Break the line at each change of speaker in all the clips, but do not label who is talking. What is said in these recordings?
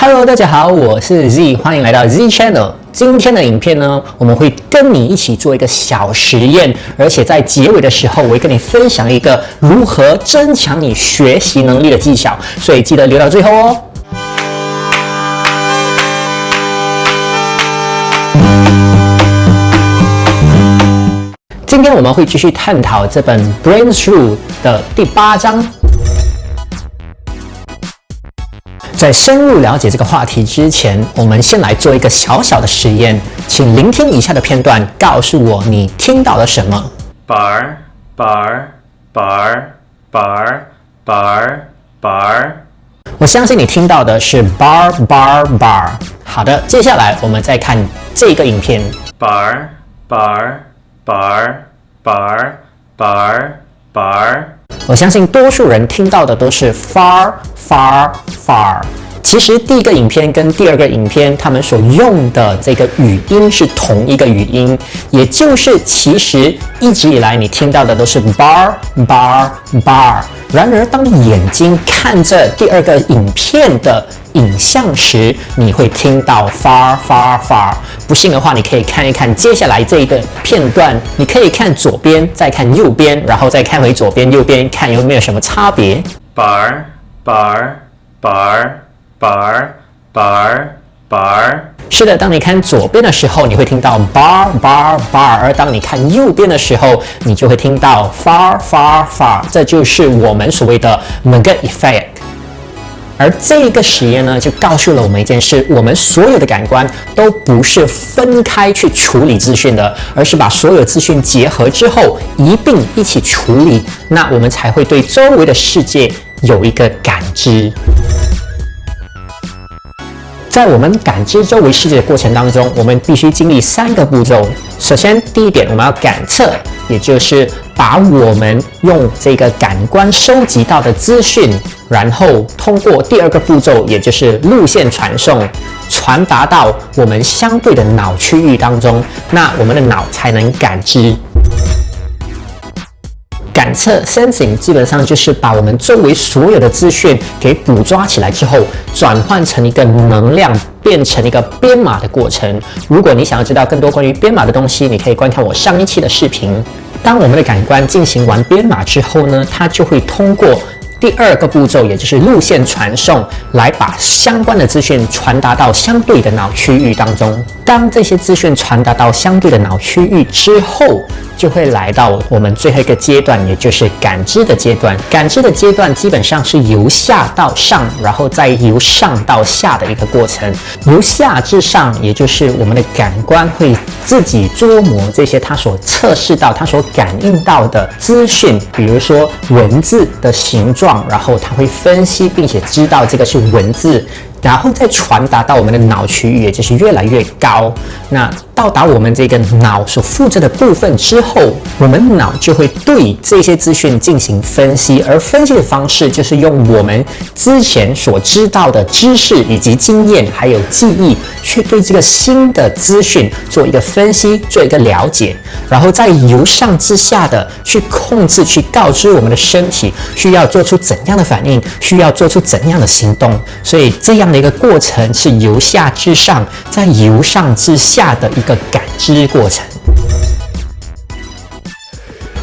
Hello， 大家好，我是 Z， 欢迎来到 Z Channel。今天的影片呢，我们会跟你一起做一个小实验，而且在结尾的时候，我会跟你分享一个如何增强你学习能力的技巧，所以记得留到最后哦。今天我们会继续探讨这本 Brain Through 的第8章。在深入了解这个话题之前，我们先来做一个小小的实验，请聆听以下的片段，告诉我你听到了什么。
bar bar bar bar bar bar。
我相信你听到的是 bar bar bar。好的，接下来我们再看这个影片。
bar bar bar bar bar bar。
我相信多数人听到的都是 far far far。其实第一个影片跟第二个影片，他们所用的这个语音是同一个语音，也就是其实一直以来你听到的都是 bar bar bar。然而，当你眼睛看着第二个影片的影像时，你会听到 far far far。不信的话，你可以看一看接下来这一个片段，你可以看左边，再看右边，然后再看回左边、右边，看有没有什么差别。
bar bar bar bar bar bar。
是的，当你看左边的时候，你会听到 bar bar bar， 而当你看右边的时候，你就会听到 far far far。这就是我们所谓的 Magee effect。而这个实验呢，就告诉了我们一件事：我们所有的感官都不是分开去处理资讯的，而是把所有资讯结合之后一并一起处理，那我们才会对周围的世界有一个感知。在我们感知周围世界的过程当中，我们必须经历3个步骤。首先，第一点，我们要感测，也就是把我们用这个感官收集到的资讯，然后通过第2个步骤，也就是路线传送，传达到我们相对的脑区域当中，那我们的脑才能感知。感测 sensing 基本上就是把我们周围所有的资讯给捕抓起来之后，转换成一个能量，变成一个编码的过程。如果你想要知道更多关于编码的东西，你可以观看我上一期的视频。当我们的感官进行完编码之后呢，它就会通过第2个步骤，也就是路线传送，来把相关的资讯传达到相对的脑区域当中。当这些资讯传达到相对的脑区域之后，就会来到我们最后一个阶段，也就是感知的阶段。感知的阶段基本上是由下到上，然后再由上到下的一个过程。由下至上，也就是我们的感官会自己琢磨这些它所测试到、它所感应到的资讯，比如说文字的形状，然后它会分析并且知道这个是文字，然后再传达到我们的脑区域，也就是越来越高。那到达我们这个脑所负责的部分之后，我们脑就会对这些资讯进行分析，而分析的方式就是用我们之前所知道的知识以及经验还有记忆，去对这个新的资讯做一个分析，做一个了解，然后再由上至下的去控制，去告知我们的身体需要做出怎样的反应，需要做出怎样的行动。所以这样的一个过程是由下至上，再由上至下的一个感知过程。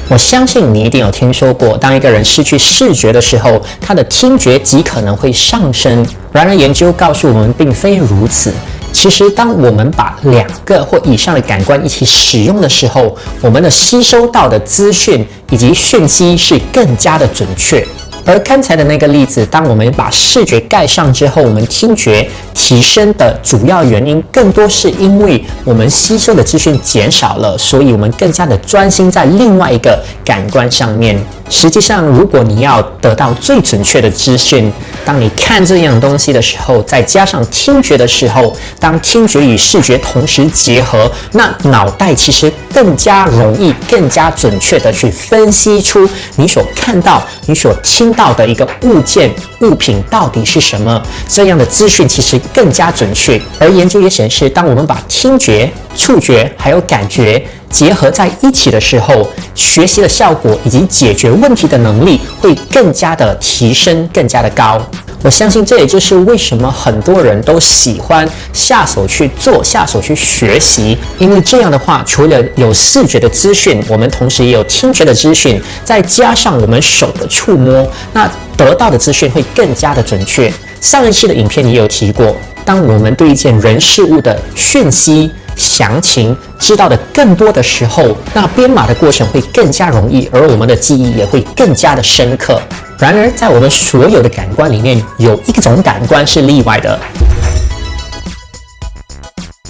我相信你一定有听说过，当一个人失去视觉的时候，他的听觉极可能会上升。然而研究告诉我们并非如此。其实当我们把2个或以上的感官一起使用的时候，我们的吸收到的资讯以及讯息是更加的准确。而刚才的那个例子，当我们把视觉盖上之后，我们听觉提升的主要原因更多是因为我们吸收的资讯减少了，所以我们更加的专心在另外一个感官上面。实际上，如果你要得到最准确的资讯，当你看这样东西的时候，再加上听觉的时候，当听觉与视觉同时结合，那脑袋其实更加容易、更加准确的去分析出你所看到、你所听到的一个物件、物品到底是什么。这样的资讯其实更加准确。而研究也显示，当我们把听觉、触觉还有感觉结合在一起的时候，学习的效果以及解决问题的能力会更加的提升，更加的高。我相信这也就是为什么很多人都喜欢下手去做、下手去学习，因为这样的话，除了有视觉的资讯，我们同时也有听觉的资讯，再加上我们手的触摸，那得到的资讯会更加的准确。上一期的影片也有提过，当我们对一件人事物的讯息、详情知道的更多的时候，那编码的过程会更加容易，而我们的记忆也会更加的深刻。然而，在我们所有的感官里面，有一种感官是例外的。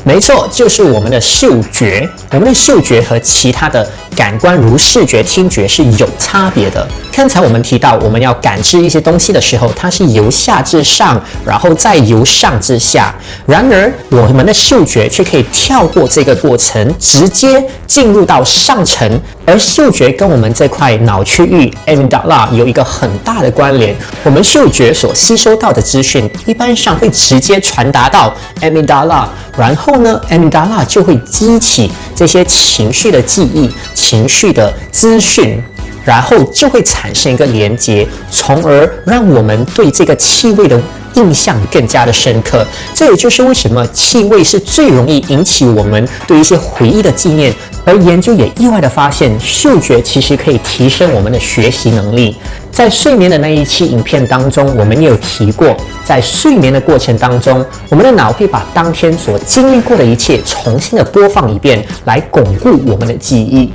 没错，就是我们的嗅觉。我们的嗅觉和其他的感官如视觉、听觉是有差别的。刚才我们提到，我们要感知一些东西的时候，它是由下至上，然后再由上至下。然而，我们的嗅觉却可以跳过这个过程，直接进入到上层。而嗅觉跟我们这块脑区域 amygdala 有一个很大的关联。我们嗅觉所吸收到的资讯，一般上会直接传达到 amygdala， 然后呢 amygdala 就会激起这些情绪的记忆、情绪的资讯，然后就会产生一个连结，从而让我们对这个气味的印象更加的深刻。这也就是为什么气味是最容易引起我们对一些回忆的纪念。而研究也意外的发现，嗅觉其实可以提升我们的学习能力。在睡眠的那一期影片当中，我们也有提过，在睡眠的过程当中，我们的脑会把当天所经历过的一切重新的播放一遍，来巩固我们的记忆。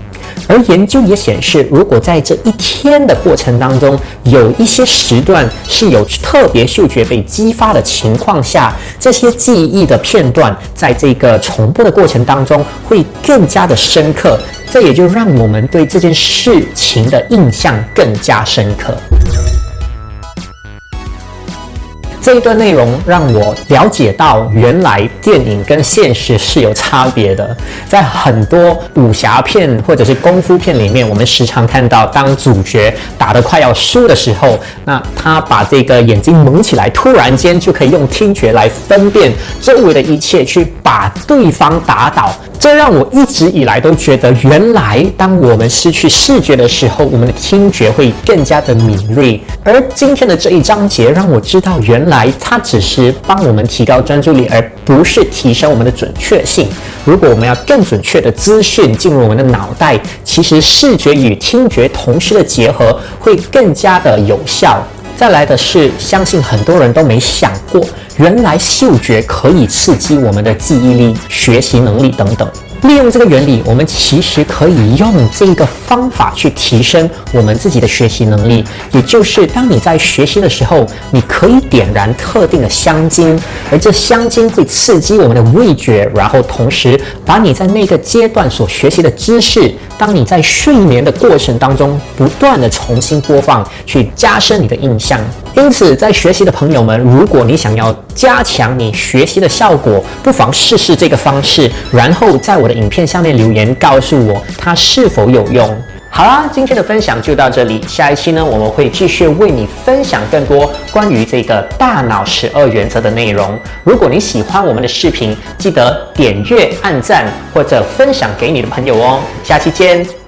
而研究也显示，如果在这一天的过程当中，有一些时段是有特别嗅觉被激发的情况下，这些记忆的片段在这个重播的过程当中会更加的深刻，这也就让我们对这件事情的印象更加深刻。这一段内容让我了解到，原来电影跟现实是有差别的。在很多武侠片或者是功夫片里面，我们时常看到，当主角打得快要输的时候，那他把这个眼睛蒙起来，突然间就可以用听觉来分辨周围的一切，去把对方打倒。这让我一直以来都觉得，原来当我们失去视觉的时候，我们的听觉会更加的敏锐。而今天的这一章节让我知道，原来它只是帮我们提高专注力，而不是提升我们的准确性。如果我们要更准确的资讯进入我们的脑袋，其实视觉与听觉同时的结合会更加的有效。再来的是，相信很多人都没想过，原来嗅觉可以刺激我们的记忆力、学习能力等等。利用这个原理，我们其实可以用这个方法去提升我们自己的学习能力。也就是当你在学习的时候，你可以点燃特定的香精，而这香精会刺激我们的味觉，然后同时把你在那个阶段所学习的知识，当你在睡眠的过程当中不断的重新播放，去加深你的印象。因此，在学习的朋友们，如果你想要加强你学习的效果，不妨试试这个方式，然后在我的影片下面留言告诉我它是否有用。好啦，今天的分享就到这里。下一期呢，我们会继续为你分享更多关于这个大脑12原则的内容。如果你喜欢我们的视频，记得点阅、按赞或者分享给你的朋友哦。下期见。